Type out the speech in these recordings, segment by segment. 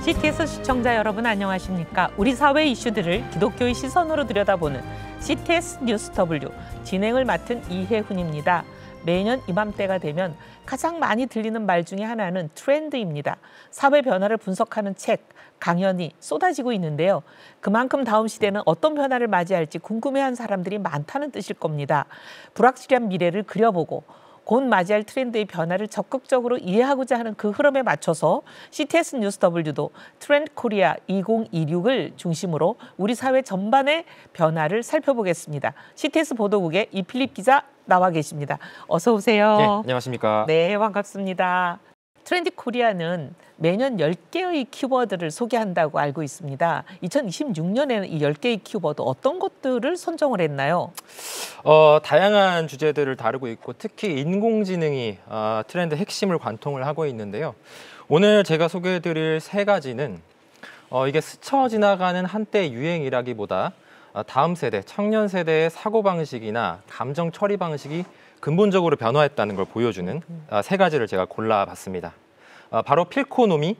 CTS 시청자 여러분 안녕하십니까? 우리 사회 이슈들을 기독교의 시선으로 들여다보는 CTS 뉴스 W 진행을 맡은 이혜훈입니다. 매년 이맘때가 되면 가장 많이 들리는 말 중에 하나는 트렌드입니다. 사회 변화를 분석하는 책, 강연이 쏟아지고 있는데요. 그만큼 다음 시대는 어떤 변화를 맞이할지 궁금해한 사람들이 많다는 뜻일 겁니다. 불확실한 미래를 그려보고 곧 맞이할 트렌드의 변화를 적극적으로 이해하고자 하는 그 흐름에 맞춰서 CTS 뉴스 W도 트렌드 코리아 2026을 중심으로 우리 사회 전반의 변화를 살펴보겠습니다. CTS 보도국의 이필립 기자 나와 계십니다. 어서 오세요. 네, 안녕하십니까. 네, 반갑습니다. 트렌드 코리아는 매년 10개의 키워드를 소개한다고 알고 있습니다. 2026년에는 이 10개의 키워드 어떤 것들을 선정을 했나요? 다양한 주제들을 다루고 있고 특히 인공지능이 트렌드 핵심을 관통을 하고 있는데요. 오늘 제가 소개해드릴 세 가지는 이게 스쳐 지나가는 한때 유행이라기보다 다음 세대, 청년 세대의 사고방식이나 감정 처리 방식이 근본적으로 변화했다는 걸 보여주는 세 가지를 제가 골라봤습니다. 바로 필코노미,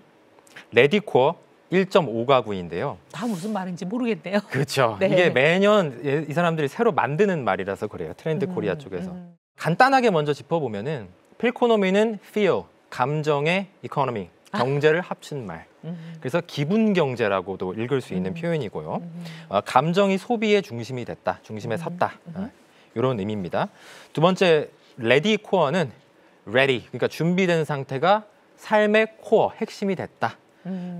레디코어, 1.5 가구인데요. 다 무슨 말인지 모르겠네요. 그렇죠. 네. 이게 매년 이 사람들이 새로 만드는 말이라서 그래요. 트렌드 코리아 쪽에서. 간단하게 먼저 짚어보면은 필코노미는 feel, 감정의 economy, 경제를 합친 말. 그래서 기분 경제라고도 읽을 수 있는 표현이고요. 감정이 소비의 중심이 됐다, 중심에 섰다. 이런 의미입니다. 두 번째, 레디 코어는 ready, 그러니까 준비된 상태가 삶의 코어, 핵심이 됐다.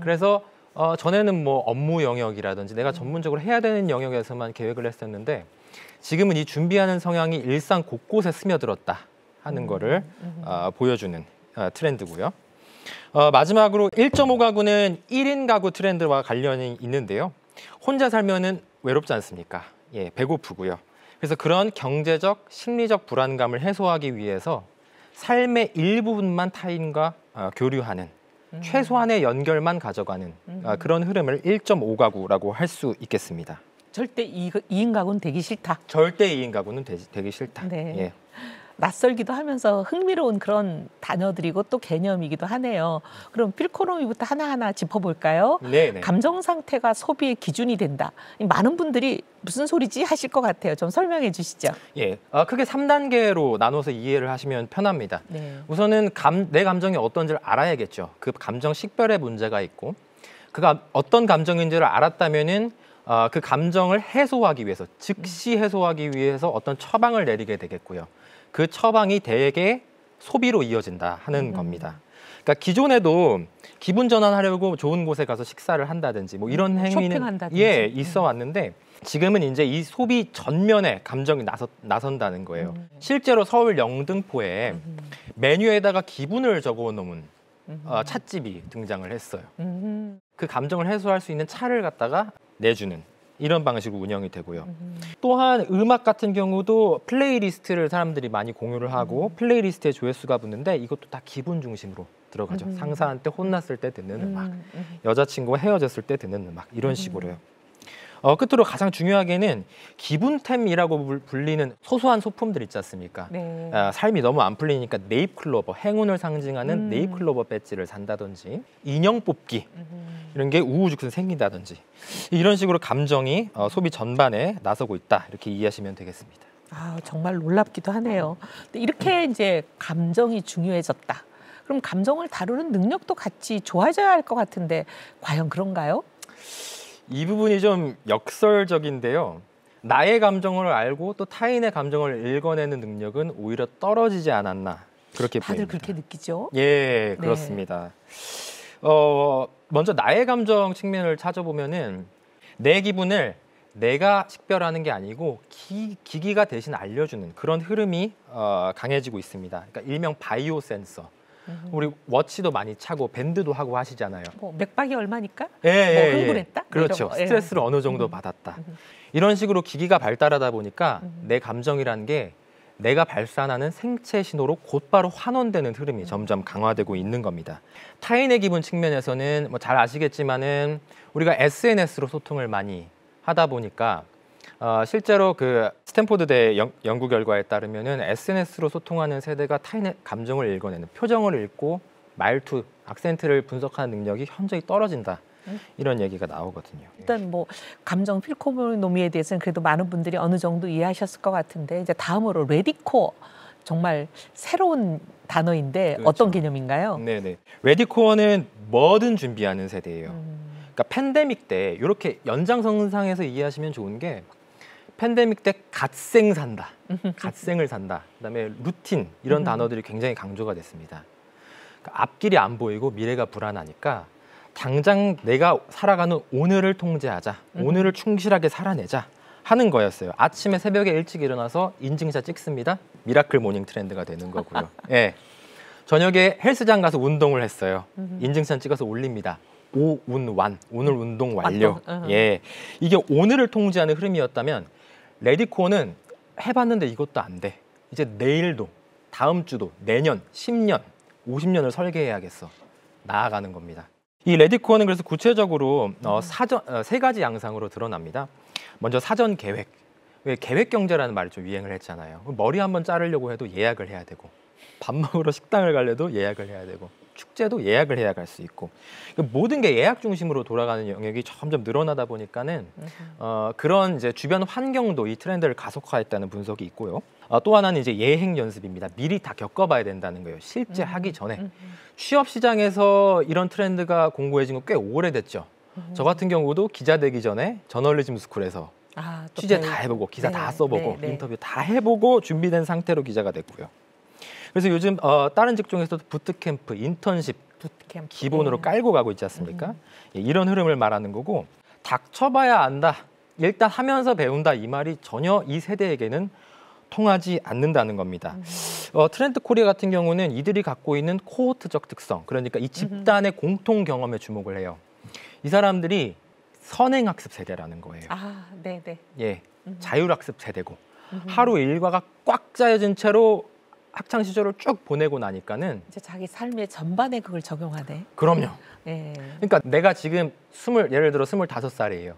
그래서 전에는 뭐 업무 영역이라든지 내가 전문적으로 해야 되는 영역에서만 계획을 했었는데 지금은 이 준비하는 성향이 일상 곳곳에 스며들었다 하는 거를 보여주는 트렌드고요. 마지막으로 1.5 가구는 1인 가구 트렌드와 관련이 있는데요. 혼자 살면은 외롭지 않습니까? 예, 배고프고요. 그래서 그런 경제적, 심리적 불안감을 해소하기 위해서 삶의 일부분만 타인과 교류하는 최소한의 연결만 가져가는 그런 흐름을 1.5 가구라고 할 수 있겠습니다. 절대 2인 가구는 되기 싫다. 절대 2인 가구는 되기 싫다. 네. 예. 낯설기도 하면서 흥미로운 그런 단어들이고 또 개념이기도 하네요. 그럼 필코노미부터 하나하나 짚어볼까요? 네네. 감정 상태가 소비의 기준이 된다. 많은 분들이 무슨 소리지 하실 것 같아요. 좀 설명해 주시죠. 예, 크게 3단계로 나눠서 이해를 하시면 편합니다. 네. 우선은 내 감정이 어떤지를 알아야겠죠. 그 감정 식별에 문제가 있고 어떤 감정인지를 알았다면은 그 감정을 해소하기 위해서, 즉시 해소하기 위해서 어떤 처방을 내리게 되겠고요. 그 처방이 대개 소비로 이어진다 하는 겁니다. 그러니까 기존에도 기분 전환하려고 좋은 곳에 가서 식사를 한다든지 뭐 이런 행위는 쇼핑한다든지. 있어 왔는데 지금은 이제 이 소비 전면에 감정이 나선다는 거예요. 실제로 서울 영등포에 메뉴에다가 기분을 적어 놓은 찻집이 등장을 했어요. 그 감정을 해소할 수 있는 차를 갖다가 내주는 이런 방식으로 운영이 되고요. 또한 음악 같은 경우도 플레이리스트를 사람들이 많이 공유를 하고 플레이리스트에 조회수가 붙는데 이것도 다 기분 중심으로 들어가죠. 상사한테 혼났을 때 듣는 음악, 여자친구와 헤어졌을 때 듣는 음악 이런 식으로요. 끝으로 가장 중요하게는 기분템이라고 불리는 소소한 소품들 있지 않습니까? 네. 삶이 너무 안 풀리니까 네잎클로버, 행운을 상징하는 네잎클로버 배지를 산다든지 인형 뽑기 이런 게 우후죽순 생긴다든지 이런 식으로 감정이 소비 전반에 나서고 있다 이렇게 이해하시면 되겠습니다. 정말 놀랍기도 하네요. 근데 이렇게 이제 감정이 중요해졌다. 그럼 감정을 다루는 능력도 같이 좋아져야 할 것 같은데 과연 그런가요? 이 부분이 좀 역설적인데요. 나의 감정을 알고 또 타인의 감정을 읽어내는 능력은 오히려 떨어지지 않았나 그렇게 다들 보입니다. 그렇게 느끼죠? 예, 그렇습니다. 먼저 나의 감정 측면을 찾아보면은 내 기분을 내가 식별하는 게 아니고 기기가 대신 알려주는 그런 흐름이 강해지고 있습니다. 그러니까 일명 바이오 센서. 우리 워치도 많이 차고 밴드도 하고 하시잖아요. 뭐 맥박이 얼마니까? 예, 흥분했다? 그렇죠. 스트레스를 어느 정도 받았다. 이런 식으로 기기가 발달하다 보니까 내 감정이라는 게 내가 발산하는 생체 신호로 곧바로 환원되는 흐름이 점점 강화되고 있는 겁니다. 타인의 기분 측면에서는 뭐 잘 아시겠지만은 우리가 SNS로 소통을 많이 하다 보니까 실제로 그 스탠포드대 연구 결과에 따르면은 SNS로 소통하는 세대가 타인의 감정을 읽어내는 표정을 읽고 말투, 악센트를 분석하는 능력이 현저히 떨어진다. 이런 얘기가 나오거든요. 일단 뭐 감정 필코노미에 대해서는 그래도 많은 분들이 어느 정도 이해하셨을 것 같은데 이제 다음으로 레디코어 정말 새로운 단어인데 그렇죠. 어떤 개념인가요? 네네. 레디코어는 뭐든 준비하는 세대예요. 그러니까 팬데믹 때 이렇게 연장선상에서 이해하시면 좋은 게 팬데믹 때 갓생 산다, 갓생을 산다. 그다음에 루틴 이런 단어들이 굉장히 강조가 됐습니다. 그러니까 앞길이 안 보이고 미래가 불안하니까 당장 내가 살아가는 오늘을 통제하자, 오늘을 충실하게 살아내자 하는 거였어요. 아침에 새벽에 일찍 일어나서 인증샷 찍습니다. 미라클 모닝 트렌드가 되는 거고요. 예. 저녁에 헬스장 가서 운동을 했어요. 인증샷 찍어서 올립니다. 오운완, 오늘 운동 완료. 예, 이게 오늘을 통제하는 흐름이었다면 레디코어는 해봤는데 이것도 안 돼. 이제 내일도, 다음 주도, 내년, 10년, 50년을 설계해야겠어. 나아가는 겁니다. 이 레디코어는 그래서 구체적으로 세 가지 양상으로 드러납니다. 먼저 사전 계획. 왜 계획 경제라는 말이 좀 유행을 했잖아요. 머리 한번 자르려고 해도 예약을 해야 되고, 밥 먹으러 식당을 가려도 예약을 해야 되고, 축제도 예약을 해야 갈 수 있고, 모든 게 예약 중심으로 돌아가는 영역이 점점 늘어나다 보니까는 그런 이제 주변 환경도 이 트렌드를 가속화했다는 분석이 있고요. 또 하나는 이제 예행 연습입니다. 미리 다 겪어봐야 된다는 거예요. 실제 하기 전에. 취업 시장에서 이런 트렌드가 공고해진 건 꽤 오래됐죠. 저 같은 경우도 기자 되기 전에 저널리즘 스쿨에서 취재 다 해보고 기사 다 써보고 인터뷰 다 해보고 준비된 상태로 기자가 됐고요. 그래서 요즘 다른 직종에서도 부트캠프, 인턴십 기본으로 깔고 가고 있지 않습니까? 예, 이런 흐름을 말하는 거고, 닥쳐봐야 안다, 일단 하면서 배운다 이 말이 전혀 이 세대에게는 통하지 않는다는 겁니다. 트렌드 코리아 같은 경우는 이들이 갖고 있는 코호트적 특성, 그러니까 이 집단의 공통 경험에 주목을 해요. 이 사람들이 선행학습 세대라는 거예요. 네네. 예, 자율학습 세대고 하루 일과가 꽉 짜여진 채로 학창 시절을 쭉 보내고 나니까는 이제 자기 삶의 전반에 그걸 적용하네. 그럼요. 네. 그러니까 내가 지금 예를 들어 25살이에요.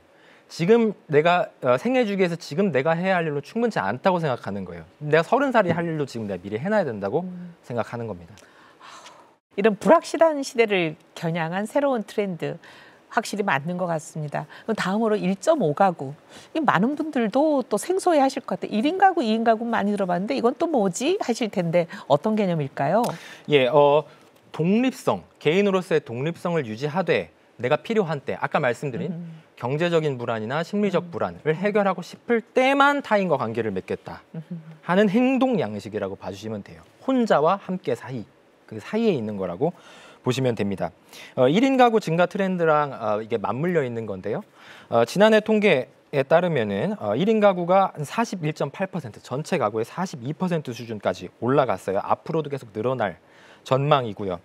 지금 내가 생애 주기에서 지금 내가 해야 할 일로 충분치 않다고 생각하는 거예요. 내가 30살이 할 일로 지금 내가 미리 해놔야 된다고 생각하는 겁니다. 이런 불확실한 시대를 겨냥한 새로운 트렌드 확실히 맞는 것 같습니다. 다음으로 1.5가구. 많은 분들도 또 생소해 하실 것 같아요. 1인 가구, 2인 가구 많이 들어봤는데 이건 또 뭐지? 하실 텐데 어떤 개념일까요? 예, 독립성, 개인으로서의 독립성을 유지하되 내가 필요한 때, 아까 말씀드린 경제적인 불안이나 심리적 불안을 해결하고 싶을 때만 타인과 관계를 맺겠다 하는 행동 양식이라고 봐주시면 돼요. 혼자와 함께 사이, 그 사이에 있는 거라고 보시면 됩니다. 1인 가구 증가 트렌드랑 이게 맞물려 있는 건데요. 지난해 통계에 따르면은 1인 가구가 한 41.8%, 전체 가구의 42% 수준까지 올라갔어요. 앞으로도 계속 늘어날 전망이고요.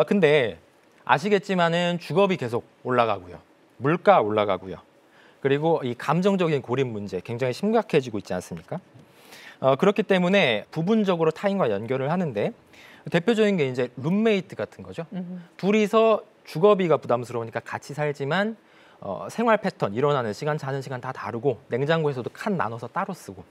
근데 아시겠지만은 주거비 계속 올라가고요. 물가 올라가고요. 그리고 이 감정적인 고립 문제 굉장히 심각해지고 있지 않습니까? 그렇기 때문에 부분적으로 타인과 연결을 하는데 대표적인 게 이제 룸메이트 같은 거죠. 둘이서 주거비가 부담스러우니까 같이 살지만 생활 패턴, 일어나는 시간, 자는 시간 다 다르고 냉장고에서도 칸 나눠서 따로 쓰고,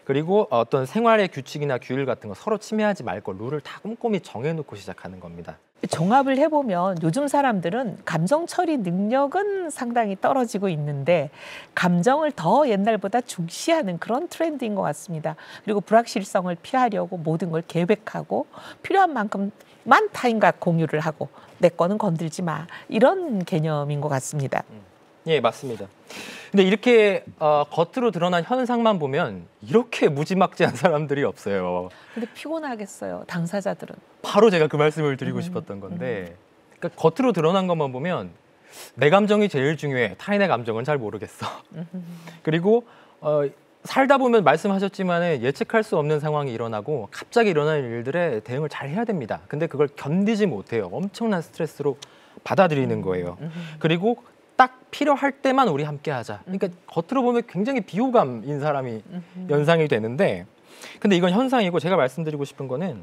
그리고 어떤 생활의 규칙이나 규율 같은 거 서로 침해하지 말 거 룰을 다 꼼꼼히 정해놓고 시작하는 겁니다. 종합을 해보면 요즘 사람들은 감정 처리 능력은 상당히 떨어지고 있는데 감정을 더 옛날보다 중시하는 그런 트렌드인 것 같습니다. 그리고 불확실성을 피하려고 모든 걸 계획하고 필요한 만큼만 타인과 공유를 하고 내 거는 건들지 마, 이런 개념인 것 같습니다. 예, 맞습니다. 근데 이렇게 겉으로 드러난 현상만 보면 이렇게 무지막지한 사람들이 없어요. 근데 피곤하겠어요, 당사자들은. 바로 제가 그 말씀을 드리고 싶었던 건데, 그러니까 겉으로 드러난 것만 보면 내 감정이 제일 중요해, 타인의 감정은 잘 모르겠어. 그리고 살다 보면 말씀하셨지만 예측할 수 없는 상황이 일어나고 갑자기 일어나는 일들에 대응을 잘 해야 됩니다. 근데 그걸 견디지 못해요. 엄청난 스트레스로 받아들이는 거예요. 그리고 딱 필요할 때만 우리 함께 하자. 그러니까 겉으로 보면 굉장히 비호감인 사람이 연상이 되는데, 근데 이건 현상이고 제가 말씀드리고 싶은 거는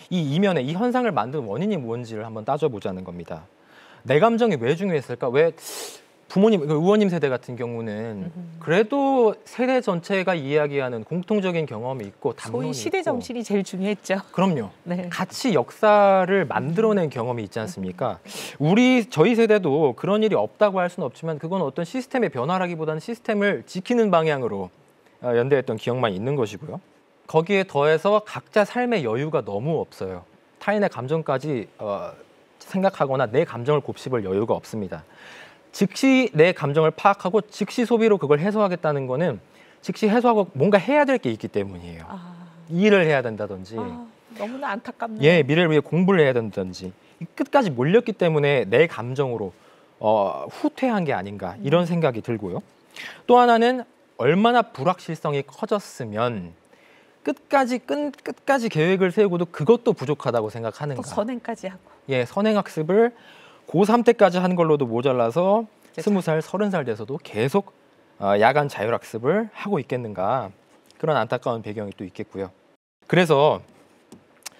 이 이면에 이 현상을 만든 원인이 뭔지를 한번 따져보자는 겁니다. 내 감정이 왜 중요했을까? 왜 부모님, 의원님 세대 같은 경우는 그래도 세대 전체가 이야기하는 공통적인 경험이 있고 담론이 소위 시대 있고. 정신이 제일 중요했죠. 그럼요. 네. 같이 역사를 만들어낸 경험이 있지 않습니까? 저희 세대도 그런 일이 없다고 할 수는 없지만 그건 어떤 시스템의 변화라기보다는 시스템을 지키는 방향으로 연대했던 기억만 있는 것이고요. 거기에 더해서 각자 삶의 여유가 너무 없어요. 타인의 감정까지 생각하거나 내 감정을 곱씹을 여유가 없습니다. 즉시 내 감정을 파악하고 즉시 소비로 그걸 해소하겠다는 거는 즉시 해소하고 뭔가 해야 될 게 있기 때문이에요. 일을 해야 된다든지 너무나 안타깝네요. 예, 미래를 위해 공부를 해야 된다든지 끝까지 몰렸기 때문에 내 감정으로 후퇴한 게 아닌가 이런 생각이 들고요. 또 하나는 얼마나 불확실성이 커졌으면 끝까지 계획을 세우고도 그것도 부족하다고 생각하는가. 또 선행까지 하고. 예, 선행학습을 고3 때까지 한 걸로도 모자라서 20살, 30살 돼서도 계속 야간 자율학습을 하고 있겠는가. 그런 안타까운 배경이 또 있겠고요. 그래서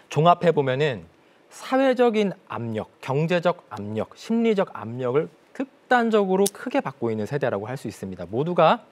종합해 보면은 사회적인 압력, 경제적 압력, 심리적 압력을 극단적으로 크게 받고 있는 세대라고 할 수 있습니다. 모두가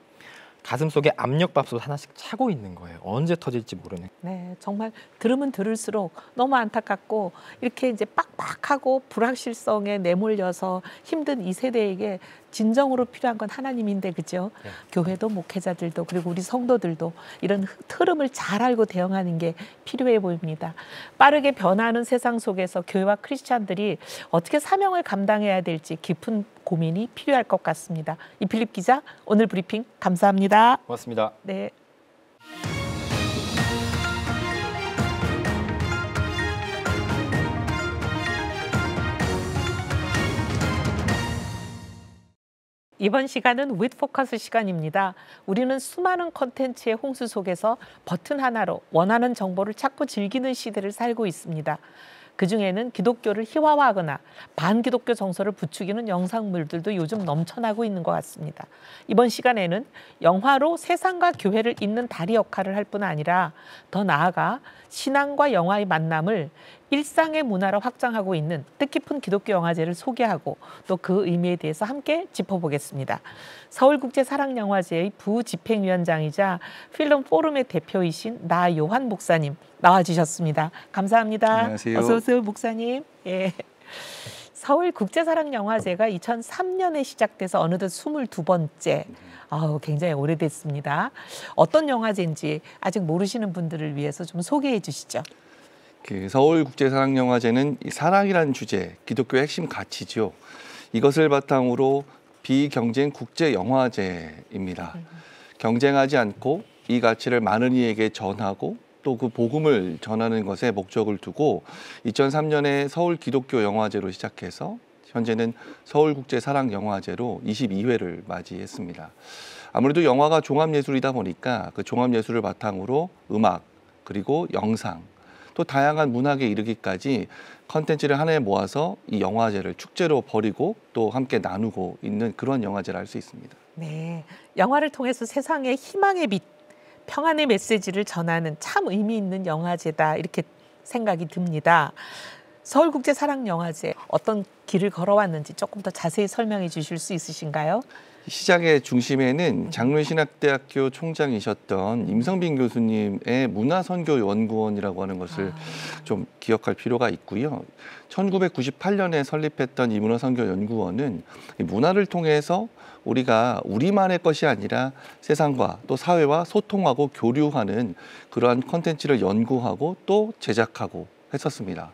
가슴속에 압력밥솥 하나씩 차고 있는 거예요. 언제 터질지 모르는. 네, 정말 들으면 들을수록 너무 안타깝고 이렇게 이제 빡빡하고 불확실성에 내몰려서 힘든 이 세대에게 진정으로 필요한 건 하나님인데, 그죠? 네. 교회도 목회자들도 그리고 우리 성도들도 이런 흐름을 잘 알고 대응하는 게 필요해 보입니다. 빠르게 변화하는 세상 속에서 교회와 크리스찬들이 어떻게 사명을 감당해야 될지 깊은 고민이 필요할 것 같습니다. 이필립 기자, 오늘 브리핑 감사합니다. 고맙습니다. 네. 이번 시간은 윗포커스 시간입니다. 우리는 수많은 콘텐츠의 홍수 속에서 버튼 하나로 원하는 정보를 찾고 즐기는 시대를 살고 있습니다. 그중에는 기독교를 희화화하거나 반기독교 정서를 부추기는 영상물들도 요즘 넘쳐나고 있는 것 같습니다. 이번 시간에는 영화로 세상과 교회를 잇는 다리 역할을 할 뿐 아니라 더 나아가 신앙과 영화의 만남을 일상의 문화로 확장하고 있는 뜻깊은 기독교 영화제를 소개하고 또 그 의미에 대해서 함께 짚어보겠습니다. 서울국제사랑영화제의 부집행위원장이자 필름 포럼의 대표이신 나요한 목사님 나와주셨습니다. 감사합니다. 안녕하세요. 어서 오세요, 목사님. 예. 서울국제사랑영화제가 2003년에 시작돼서 어느덧 22번째. 굉장히 오래됐습니다. 어떤 영화제인지 아직 모르시는 분들을 위해서 좀 소개해 주시죠. 서울국제사랑영화제는 사랑이라는 주제, 기독교의 핵심 가치죠. 이것을 바탕으로 비경쟁 국제영화제입니다. 경쟁하지 않고 이 가치를 많은 이에게 전하고 또 그 복음을 전하는 것에 목적을 두고 2003년에 서울기독교영화제로 시작해서 현재는 서울국제사랑영화제로 22회를 맞이했습니다. 아무래도 영화가 종합예술이다 보니까 그 종합예술을 바탕으로 음악, 그리고 영상, 또 다양한 문학에 이르기까지 컨텐츠를 하나에 모아서 이 영화제를 축제로 벌이고 또 함께 나누고 있는 그런 영화제를 알 수 있습니다. 네, 영화를 통해서 세상의 희망의 빛, 평안의 메시지를 전하는 참 의미 있는 영화제다 이렇게 생각이 듭니다. 서울국제사랑영화제 어떤 길을 걸어왔는지 조금 더 자세히 설명해 주실 수 있으신가요? 시작의 중심에는 장로신학대학교 총장이셨던 임성빈 교수님의 문화선교연구원이라고 하는 것을 좀 기억할 필요가 있고요. 1998년에 설립했던 이 문화선교연구원은 문화를 통해서 우리가 우리만의 것이 아니라 세상과 또 사회와 소통하고 교류하는 그러한 콘텐츠를 연구하고 또 제작하고 했었습니다.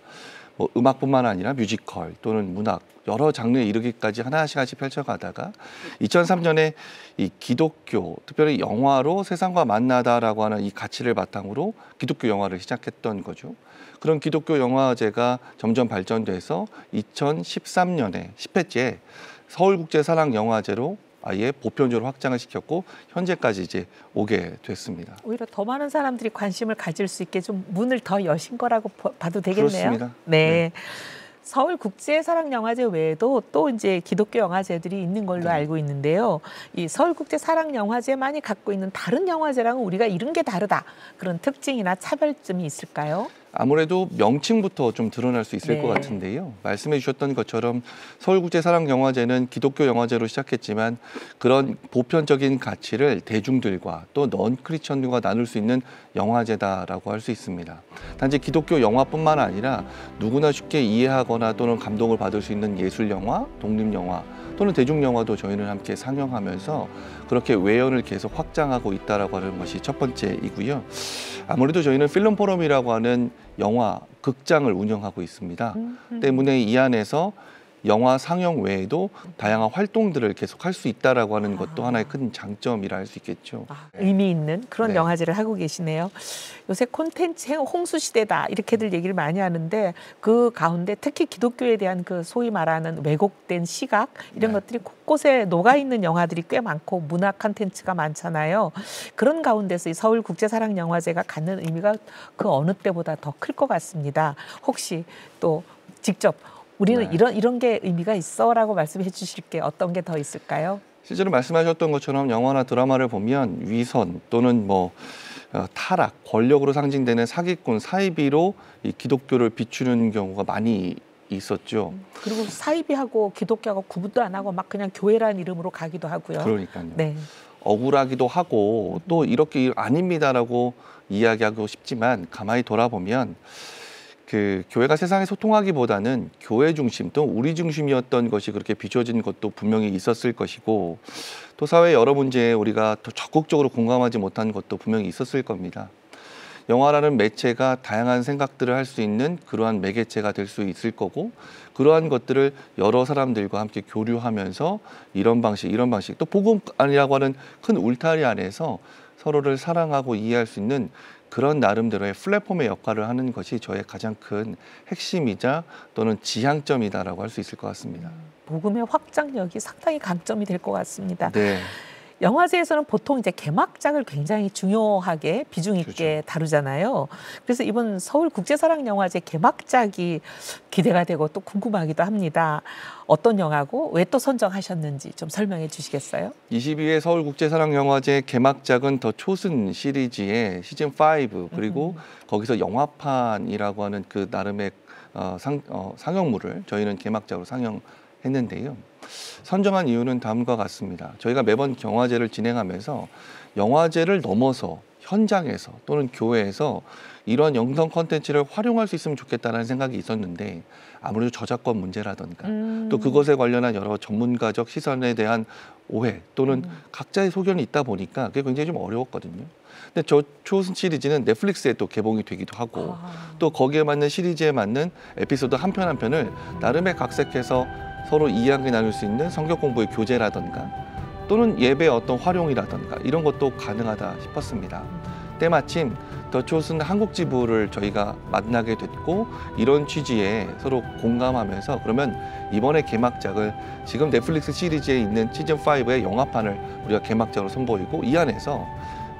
음악뿐만 아니라 뮤지컬 또는 문학 여러 장르에 이르기까지 하나씩 펼쳐가다가 2003년에 이 기독교, 특별히 영화로 세상과 만나다라고 하는 이 가치를 바탕으로 기독교 영화를 시작했던 거죠. 그런 기독교 영화제가 점점 발전돼서 2013년에 10회째 서울국제사랑영화제로 아예 보편적으로 확장을 시켰고 현재까지 이제 오게 됐습니다. 오히려 더 많은 사람들이 관심을 가질 수 있게 좀 문을 더 여신 거라고 봐도 되겠네요. 그렇습니다. 네. 서울국제사랑영화제 외에도 또 이제 기독교 영화제들이 있는 걸로 알고 있는데요. 이 서울국제사랑영화제만이 갖고 있는 다른 영화제랑은 우리가 이런 게 다르다. 그런 특징이나 차별점이 있을까요? 아무래도 명칭부터 좀 드러날 수 있을 것 같은데요. 말씀해 주셨던 것처럼 서울국제사랑영화제는 기독교 영화제로 시작했지만 그런 보편적인 가치를 대중들과 또 넌 크리스천들과 나눌 수 있는 영화제다라고 할 수 있습니다. 단지 기독교 영화뿐만 아니라 누구나 쉽게 이해하거나 또는 감동을 받을 수 있는 예술영화, 독립영화 또는 대중영화도 저희는 함께 상영하면서 그렇게 외연을 계속 확장하고 있다라고 하는 것이 첫 번째이고요. 아무래도 저희는 필름 포럼이라고 하는 영화 극장을 운영하고 있습니다. 때문에 이 안에서 영화 상영 외에도 다양한 활동들을 계속 할 수 있다라고 하는 것도 하나의 큰 장점이라 할 수 있겠죠. 의미 있는 그런 영화제를 하고 계시네요. 요새 콘텐츠 홍수 시대다 이렇게들 얘기를 많이 하는데 그 가운데 특히 기독교에 대한 그 소위 말하는 왜곡된 시각 이런 것들이 곳곳에 녹아 있는 영화들이 꽤 많고 문화 콘텐츠가 많잖아요. 그런 가운데서 이 서울국제사랑영화제가 갖는 의미가 그 어느 때보다 더 클 것 같습니다. 혹시 또 직접 우리는 이런 게 의미가 있어라고 말씀해 주실 게 어떤 게 더 있을까요? 실제로 말씀하셨던 것처럼 영화나 드라마를 보면 위선 또는 타락, 권력으로 상징되는 사기꾼, 사이비로 이 기독교를 비추는 경우가 많이 있었죠. 그리고 사이비하고 기독교하고 구분도 안 하고 막 그냥 교회라는 이름으로 가기도 하고요. 그러니까요. 네. 억울하기도 하고 또 이렇게 아닙니다라고 이야기하고 싶지만 가만히 돌아보면 그 교회가 세상에 소통하기보다는 교회 중심 또 우리 중심이었던 것이 그렇게 비춰진 것도 분명히 있었을 것이고 또 사회 여러 문제에 우리가 더 적극적으로 공감하지 못한 것도 분명히 있었을 겁니다. 영화라는 매체가 다양한 생각들을 할 수 있는 그러한 매개체가 될 수 있을 거고 그러한 것들을 여러 사람들과 함께 교류하면서 이런 방식 또 복음이라고 하는 큰 울타리 안에서 서로를 사랑하고 이해할 수 있는 그런 나름대로의 플랫폼의 역할을 하는 것이 저의 가장 큰 핵심이자 또는 지향점이다라고 할 수 있을 것 같습니다. 복음의 확장력이 상당히 강점이 될 것 같습니다. 네. 영화제에서는 보통 이제 개막작을 굉장히 중요하게 비중 있게 다루잖아요. 그래서 이번 서울국제사랑영화제 개막작이 기대가 되고 또 궁금하기도 합니다. 어떤 영화고 왜 또 선정하셨는지 좀 설명해 주시겠어요? 22회 서울국제사랑영화제 개막작은 더 초슨 시리즈의 시즌5 그리고 거기서 영화판이라고 하는 그 나름의 상영물을 저희는 개막작으로 상영했는데요. 선정한 이유는 다음과 같습니다. 저희가 매번 영화제를 진행하면서 영화제를 넘어서 현장에서 또는 교회에서 이런 영상 콘텐츠를 활용할 수 있으면 좋겠다는 생각이 있었는데 아무래도 저작권 문제라든가 또 그것에 관련한 여러 전문가적 시선에 대한 오해 또는 각자의 소견이 있다 보니까 그게 굉장히 좀 어려웠거든요. 근데 저 초슨 시리즈는 넷플릭스에 또 개봉이 되기도 하고 또 거기에 맞는 시리즈에 맞는 에피소드 한 편 한 편을 나름의 각색해서 서로 이야기 나눌 수 있는 성경 공부의 교재라든가 또는 예배의 어떤 활용이라든가 이런 것도 가능하다 싶었습니다. 때마침 더 초슨 한국 지부를 저희가 만나게 됐고 이런 취지에 서로 공감하면서 그러면 이번에 개막작을 지금 넷플릭스 시리즈에 있는 시즌5의 영화판을 우리가 개막작으로 선보이고 이 안에서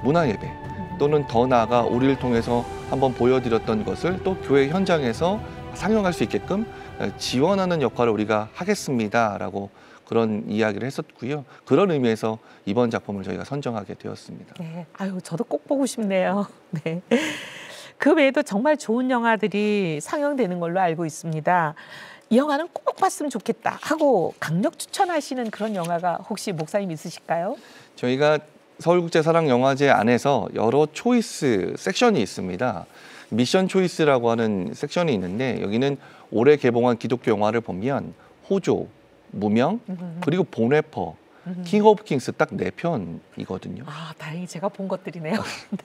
문화예배 또는 더 나아가 우리를 통해서 한번 보여드렸던 것을 또 교회 현장에서 상영할 수 있게끔 지원하는 역할을 우리가 하겠습니다라고 그런 이야기를 했었고요. 그런 의미에서 이번 작품을 저희가 선정하게 되었습니다. 네, 아유 저도 꼭 보고 싶네요. 네. 그 외에도 정말 좋은 영화들이 상영되는 걸로 알고 있습니다. 이 영화는 꼭 봤으면 좋겠다 하고 강력 추천하시는 그런 영화가 혹시 목사님 있으실까요? 저희가 서울국제사랑영화제 안에서 여러 초이스 섹션이 있습니다. 미션 초이스라고 하는 섹션이 있는데 여기는 올해 개봉한 기독교 영화를 보면 호조, 무명, 그리고 본래퍼, 킹 오브 킹스 딱 4편이거든요. 아, 다행히 제가 본 것들이네요.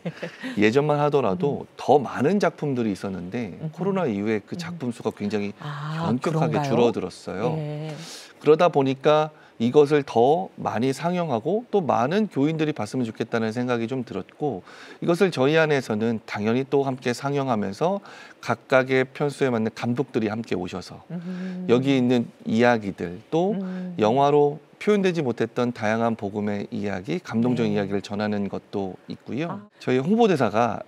네. 예전만 하더라도 더 많은 작품들이 있었는데 코로나 이후에 그 작품 수가 굉장히 현격하게 그런가요? 줄어들었어요. 네. 그러다 보니까 이것을 더 많이 상영하고 또 많은 교인들이 봤으면 좋겠다는 생각이 좀 들었고 이것을 저희 안에서는 당연히 또 함께 상영하면서 각각의 편수에 맞는 감독들이 함께 오셔서 여기 있는 이야기들 또 영화로 표현되지 못했던 다양한 복음의 이야기, 감동적인 이야기를 전하는 것도 있고요. 저희 홍보대사가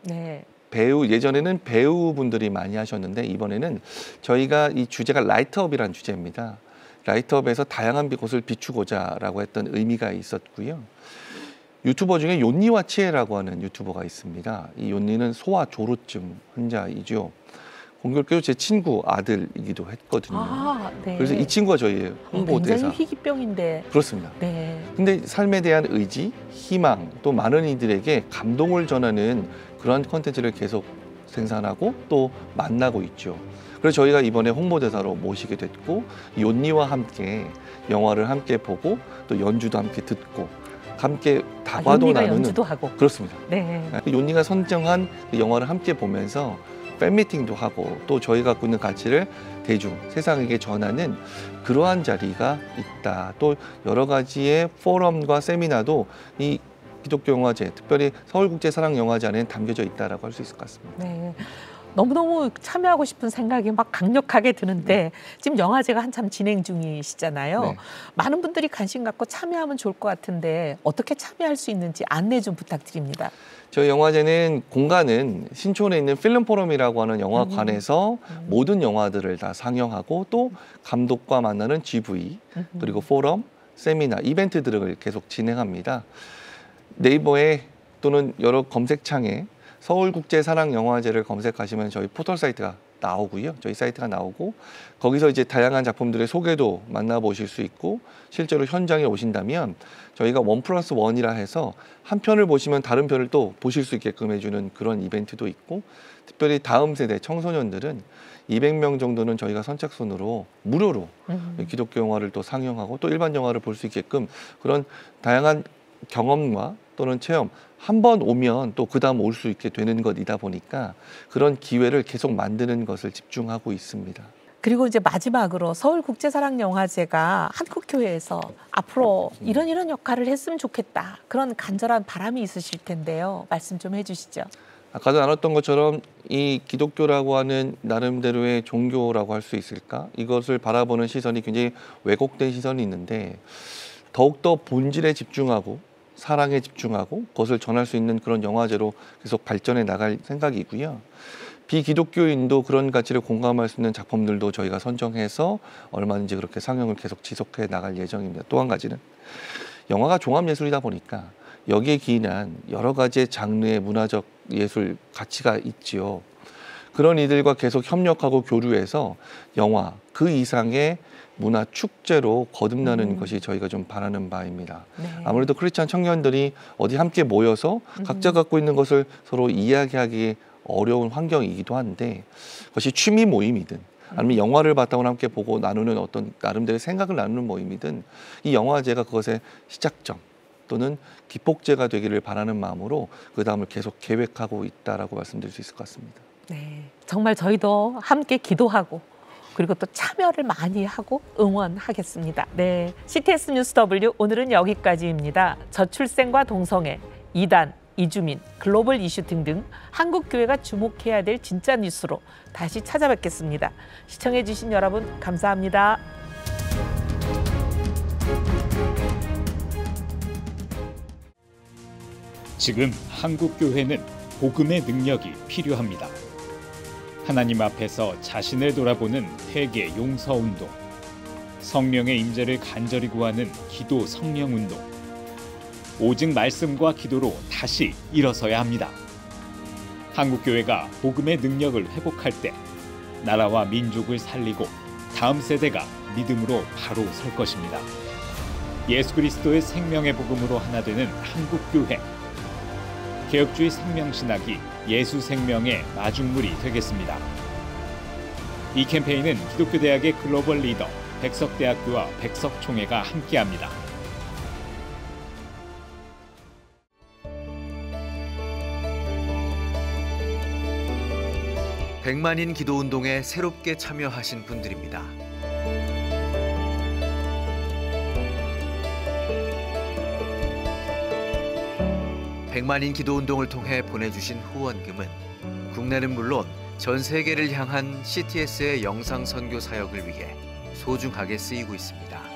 예전에는 배우분들이 많이 하셨는데 이번에는 저희가 이 주제가 라이트업이라는 주제입니다. 라이트업에서 다양한 곳을 비추고자라고 했던 의미가 있었고요. 유튜버 중에 욘니와 치에라고 하는 유튜버가 있습니다. 이 욘니는 소아 조루증 환자이죠. 공교롭게도 제 친구 아들이기도 했거든요. 네. 그래서 이 친구가 저희의 홍보대사. 굉장히 희귀병인데. 그렇습니다. 네. 근데 삶에 대한 의지, 희망, 또 많은 이들에게 감동을 전하는 그런 콘텐츠를 계속 생산하고 또 만나고 있죠. 그래서 저희가 이번에 홍보대사로 모시게 됐고, 이 욘니와 함께 영화를 함께 보고 또 연주도 함께 듣고 함께 다과도 욘니가 나누는. 연주도 하고. 그렇습니다. 네. 욘니가 선정한 그 영화를 함께 보면서 팬미팅도 하고 또 저희가 갖고 있는 가치를 대중, 세상에게 전하는 그러한 자리가 있다. 또 여러 가지의 포럼과 세미나도 이 기독교 영화제, 특별히 서울국제사랑영화제 안에 담겨져 있다라고 할 수 있을 것 같습니다. 네. 너무너무 참여하고 싶은 생각이 막 강력하게 드는데 지금 영화제가 한참 진행 중이시잖아요. 네. 많은 분들이 관심 갖고 참여하면 좋을 것 같은데 어떻게 참여할 수 있는지 안내 좀 부탁드립니다. 저희 영화제는 공간은 신촌에 있는 필름포럼이라고 하는 영화관에서 모든 영화들을 다 상영하고 또 감독과 만나는 GV 그리고 포럼, 세미나, 이벤트들을 계속 진행합니다. 네이버에 또는 여러 검색창에 서울국제사랑영화제를 검색하시면 저희 포털 사이트가 나오고요. 저희 사이트가 나오고 거기서 이제 다양한 작품들의 소개도 만나보실 수 있고 실제로 현장에 오신다면 저희가 1+1이라 해서 한 편을 보시면 다른 편을 또 보실 수 있게끔 해주는 그런 이벤트도 있고 특별히 다음 세대 청소년들은 200명 정도는 저희가 선착순으로 무료로 기독교 영화를 또 상영하고 또 일반 영화를 볼 수 있게끔 그런 다양한 경험과 또는 체험 한 번 오면 또 그다음 올 수 있게 되는 것이다 보니까 그런 기회를 계속 만드는 것을 집중하고 있습니다. 그리고 이제 마지막으로 서울국제사랑영화제가 한국교회에서 앞으로 이런 역할을 했으면 좋겠다. 그런 간절한 바람이 있으실 텐데요. 말씀 좀 해주시죠. 아까도 나눴던 것처럼 이 기독교라고 하는 나름대로의 종교라고 할 수 있을까? 이것을 바라보는 시선이 굉장히 왜곡된 시선이 있는데 더욱더 본질에 집중하고 사랑에 집중하고 그것을 전할 수 있는 그런 영화제로 계속 발전해 나갈 생각이고요. 비기독교인도 그런 가치를 공감할 수 있는 작품들도 저희가 선정해서 얼마든지 그렇게 상영을 계속 지속해 나갈 예정입니다. 또 한 가지는 영화가 종합예술이다 보니까 여기에 기인한 여러 가지의 장르의 문화적 예술 가치가 있지요. 그런 이들과 계속 협력하고 교류해서 영화 그 이상의 문화 축제로 거듭나는 것이 저희가 좀 바라는 바입니다. 네. 아무래도 크리스찬 청년들이 어디 함께 모여서 각자 갖고 있는 것을 서로 이야기하기 어려운 환경이기도 한데 그것이 취미 모임이든 아니면 영화를 봤다고 함께 보고 나누는 어떤 나름대로의 생각을 나누는 모임이든 이 영화제가 그것의 시작점 또는 기폭제가 되기를 바라는 마음으로 그 다음을 계속 계획하고 있다라고 말씀드릴 수 있을 것 같습니다. 네, 정말 저희도 함께 기도하고 그리고 또 참여를 많이 하고 응원하겠습니다. 네, CTS 뉴스 W 오늘은 여기까지입니다. 저출생과 동성애, 이단, 이주민, 글로벌 이슈 등등 한국 교회가 주목해야 될 진짜 뉴스로 다시 찾아뵙겠습니다. 시청해 주신 여러분 감사합니다. 지금 한국 교회는 복음의 능력이 필요합니다. 하나님 앞에서 자신을 돌아보는 회개 용서 운동, 성령의 임재를 간절히 구하는 기도 성령 운동, 오직 말씀과 기도로 다시 일어서야 합니다. 한국 교회가 복음의 능력을 회복할 때 나라와 민족을 살리고 다음 세대가 믿음으로 바로 설 것입니다. 예수 그리스도의 생명의 복음으로 하나 되는 한국 교회. 개혁주의 생명신학이 예수 생명의 마중물이 되겠습니다. 이 캠페인은 기독교대학의 글로벌 리더 백석대학교와 백석총회가 함께합니다. 백만인 기도운동에 새롭게 참여하신 분들입니다. 백만인 기도운동을 통해 보내주신 후원금은 국내는 물론 전 세계를 향한 CTS의 영상 선교 사역을 위해 소중하게 쓰이고 있습니다.